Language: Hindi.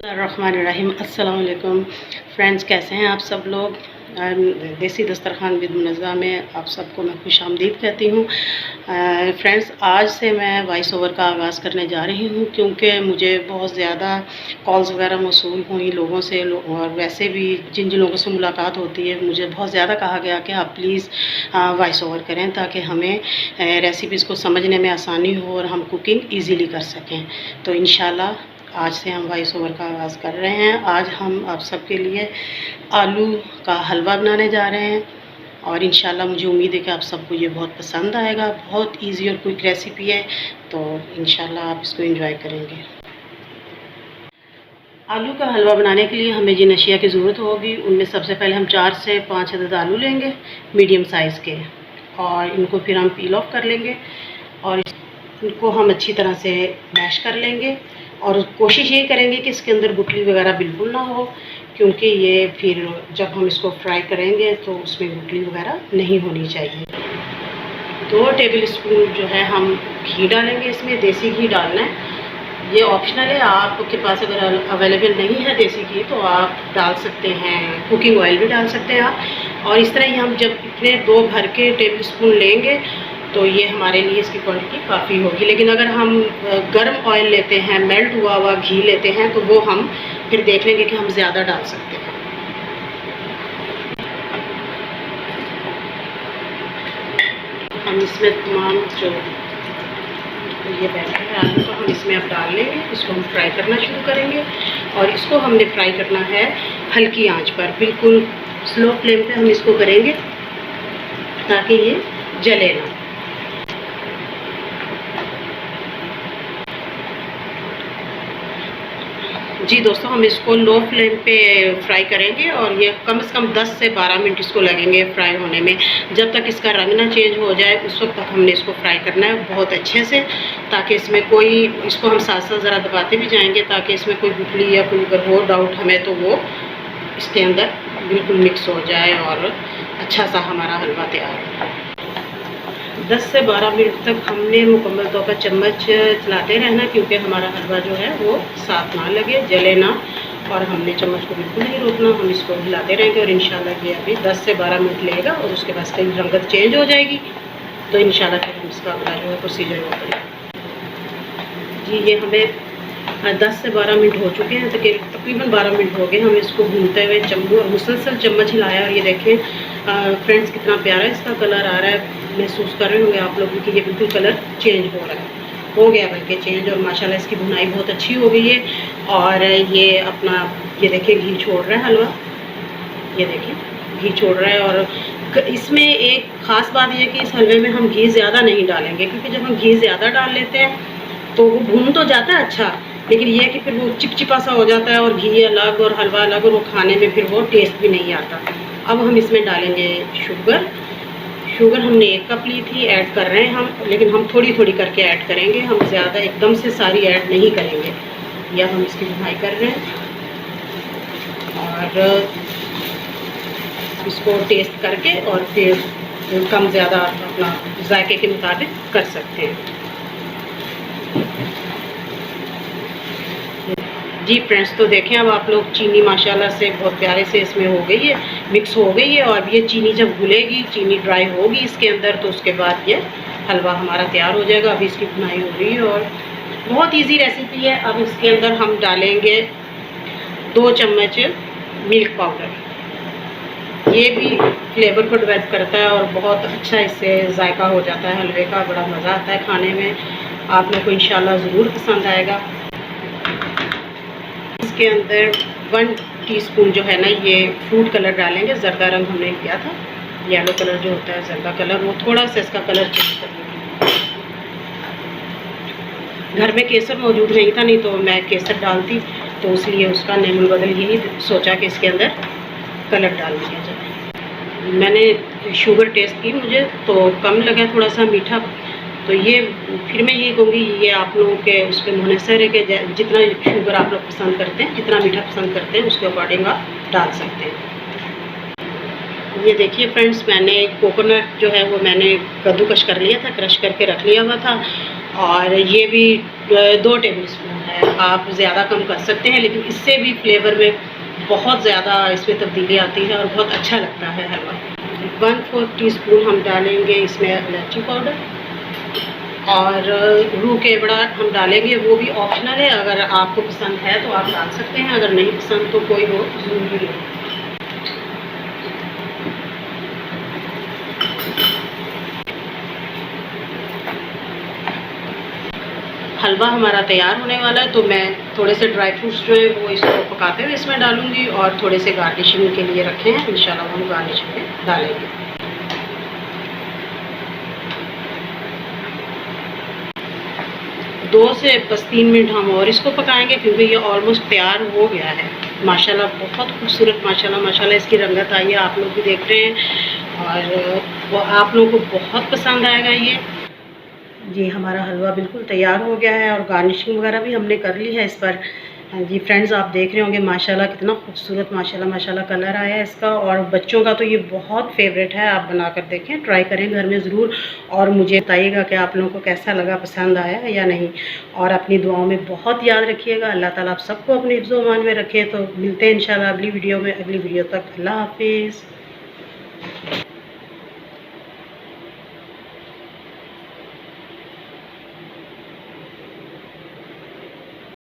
रहीम अस्सलाम वालेकुम फ्रेंड्स, कैसे हैं आप सब लोग। देसी दस्तरखान विद मुनज़्ज़ा में आप सबको मैं खुश आमदीद कहती हूँ। फ्रेंड्स, आज से मैं वॉइस ओवर का आगाज़ करने जा रही हूँ क्योंकि मुझे बहुत ज़्यादा कॉल्स वगैरह मौसूल हुई लोगों से और वैसे भी जिन जिन लोगों से मुलाकात होती है मुझे बहुत ज़्यादा कहा गया कि आप प्लीज़ वॉइस ओवर करें ताकि हमें रेसिपीज़ को समझने में आसानी हो और हम कुकिंग ईज़िली कर सकें। तो इंशाल्लाह आज से हम वॉइस ओवर का आगाज़ कर रहे हैं। आज हम आप सबके लिए आलू का हलवा बनाने जा रहे हैं और इंशाल्लाह मुझे उम्मीद है कि आप सबको ये बहुत पसंद आएगा। बहुत इजी और क्विक रेसिपी है, तो इंशाल्लाह आप इसको एंजॉय करेंगे। आलू का हलवा बनाने के लिए हमें जिन अशिया की ज़रूरत होगी उनमें सबसे पहले हम 4 से 5 अदद आलू लेंगे मीडियम साइज़ के, और इनको फिर हम पील ऑफ कर लेंगे और इनको हम अच्छी तरह से मैश कर लेंगे। और कोशिश ये करेंगे कि इसके अंदर गुठली वगैरह बिल्कुल ना हो, क्योंकि ये फिर जब हम इसको फ्राई करेंगे तो उसमें गुठली वगैरह नहीं होनी चाहिए। 2 टेबल स्पून जो है हम घी डालेंगे, इसमें देसी घी डालना है। ये ऑप्शनल है, आपके पास अगर अवेलेबल नहीं है देसी घी तो आप डाल सकते हैं, कुकिंग ऑयल भी डाल सकते हैं आप। और इस तरह ही हम जब इतने 2 भर के टेबल स्पून लेंगे तो ये हमारे लिए इसकी क्वांटिटी काफ़ी होगी। लेकिन अगर हम गर्म ऑयल लेते हैं, मेल्ट हुआ हुआ घी लेते हैं, तो वो हम फिर देख लेंगे कि हम ज़्यादा डाल सकते हैं। हम इसमें तमाम जो ये बैटर है आलू का हम इसमें अब डाल लेंगे। इसको हम फ्राई करना शुरू करेंगे और इसको हमने फ्राई करना है हल्की आंच पर, बिल्कुल स्लो फ्लेम पे हम इसको करेंगे ताकि ये जले ना। जी दोस्तों, हम इसको लो फ्लेम पे फ्राई करेंगे और ये कम से कम 10 से 12 मिनट इसको लगेंगे फ्राई होने में। जब तक इसका रंग ना चेंज हो जाए उस वक्त तक हमने इसको फ्राई करना है बहुत अच्छे से, ताकि इसमें कोई, इसको हम साथ साथ ज़रा दबाते भी जाएंगे ताकि इसमें कोई गुठली या कोई अगर हो डाउट हमें तो वो इसके अंदर बिल्कुल मिक्स हो जाए और अच्छा सा हमारा हलवा तैयार हो। 10 से 12 मिनट तक हमने मुकम्मल तौर पर चम्मच चलाते रहना, क्योंकि हमारा हलवा जो है वो साथ ना लगे, जले ना। और हमने चम्मच को बिल्कुल नहीं रोकना, हम इसको हिलाते रहेंगे और इंशाल्लाह ये अभी 10 से 12 मिनट लेगा और उसके बाद इसकी रंगत चेंज हो जाएगी तो इंशाल्लाह फिर हम इसका अगला जो है प्रोसीजर वो करेंगे। जी, ये हमें 10 से 12 मिनट हो चुके हैं, तकरीबन 12 मिनट हो गए हमें इसको भूनते हुए। चम्मच और मुसलसल चम्मच हिलाया और ये देखें फ्रेंड्स कितना प्यारा इसका कलर आ रहा है। महसूस कर रहे होंगे आप लोग कि ये बिल्कुल कलर चेंज हो रहा है, हो गया बल्कि चेंज, और माशाल्लाह इसकी भुनाई बहुत अच्छी हो गई है। और ये अपना ये देखिए घी छोड़ रहा है हलवा, ये देखिए घी छोड़ रहा है। और इसमें एक ख़ास बात यह है कि इस हलवे में हम घी ज़्यादा नहीं डालेंगे, क्योंकि जब हम घी ज़्यादा डाल लेते हैं तो वो भून तो जाता है अच्छा, लेकिन ये है कि फिर वो चिपचिपा सा हो जाता है और घी अलग और हलवा अलग, और वो खाने में फिर वो टेस्ट भी नहीं आता। अब हम इसमें डालेंगे शुगर हमने 1 कप ली थी, ऐड कर रहे हैं हम, लेकिन हम थोड़ी थोड़ी करके ऐड करेंगे, हम ज़्यादा एकदम से सारी ऐड नहीं करेंगे। यह हम इसकी भुनाई कर रहे हैं और इसको टेस्ट करके और फिर कम ज़्यादा अपना जायके के मुताबिक कर सकते हैं। जी फ्रेंड्स, तो देखें अब आप लोग चीनी माशाल्लाह से बहुत प्यारे से इसमें हो गई है, मिक्स हो गई है। और ये चीनी जब घुलेगी, चीनी ड्राई होगी इसके अंदर, तो उसके बाद ये हलवा हमारा तैयार हो जाएगा। अभी इसकी भुनाई हो रही है और बहुत इजी रेसिपी है। अब इसके अंदर हम डालेंगे 2 चम्मच मिल्क पाउडर। ये भी फ्लेवर को डेवलप करता है और बहुत अच्छा इससे जायका हो जाता है हलवे का, बड़ा मज़ा आता है खाने में। आप लोग को इंशाल्लाह ज़रूर पसंद आएगा। इसके अंदर 1 टीस्पून जो है ना ये फूड कलर डालेंगे। ज़र्दा रंग हमने किया था, येलो कलर जो होता है ज़र्दा कलर, वो थोड़ा सा इसका कलर चेंज कर देंगे। घर में केसर मौजूद नहीं था, नहीं तो मैं केसर डालती, तो इसलिए उसका नेमन बदल यही सोचा कि इसके अंदर कलर डाल दिया जाए। मैंने शुगर टेस्ट की, मुझे तो कम लगा थोड़ा सा मीठा, तो ये फिर मैं ये कहूँगी ये आप लोगों के उस पर मुनहसर है कि जितना शुगर आप लोग पसंद करते हैं, जितना मीठा पसंद करते हैं, उसके अकॉर्डिंग आप डाल सकते हैं। ये देखिए फ्रेंड्स, मैंने कोकोनट जो है वो मैंने कद्दूकश कर लिया था, क्रश करके रख लिया हुआ था, और ये भी 2 टेबल स्पून है। आप ज़्यादा कम कर सकते हैं, लेकिन इससे भी फ्लेवर में बहुत ज़्यादा इसमें तब्दीली आती है और बहुत अच्छा लगता है हलवा। 1/4 टीस्पून हम डालेंगे इसमें इलायची पाउडर, और रूह केवड़ा हम डालेंगे, वो भी ऑप्शनल है। अगर आपको पसंद है तो आप डाल सकते हैं, अगर नहीं पसंद तो कोई वो ज़रूरी नहीं। हलवा हमारा तैयार होने वाला है, तो मैं थोड़े से ड्राई फ्रूट्स जो है वो इसको पकाते हुए इसमें डालूंगी, और थोड़े से गार्निशिंग के लिए रखे हैं, इंशाल्लाह हम गार्निशिंग में डालेंगे। 2 से बस 3 मिनट हम और इसको पकाएंगे, क्योंकि ये ऑलमोस्ट तैयार हो गया है। माशाल्लाह बहुत खूबसूरत, माशाल्लाह माशाल्लाह इसकी रंगत आई है, आप लोग भी देख रहे हैं, और वो आप लोगों को बहुत पसंद आएगा ये। जी हमारा हलवा बिल्कुल तैयार हो गया है, और गार्निशिंग वगैरह भी हमने कर ली है इस पर। हाँ जी फ्रेंड्स, आप देख रहे होंगे माशाल्लाह कितना खूबसूरत माशाल्लाह माशाल्लाह कलर आया है इसका, और बच्चों का तो ये बहुत फेवरेट है। आप बनाकर देखें, ट्राई करें घर में ज़रूर, और मुझे बताइएगा कि आप लोगों को कैसा लगा, पसंद आया या नहीं। और अपनी दुआओं में बहुत याद रखिएगा। अल्लाह ताला आप सबको अपने हिफ्ज़-ओ-अमान में रखे। तो मिलते हैं इंशाल्लाह अगली वीडियो में। अगली वीडियो तक अल्लाह हाफिज़।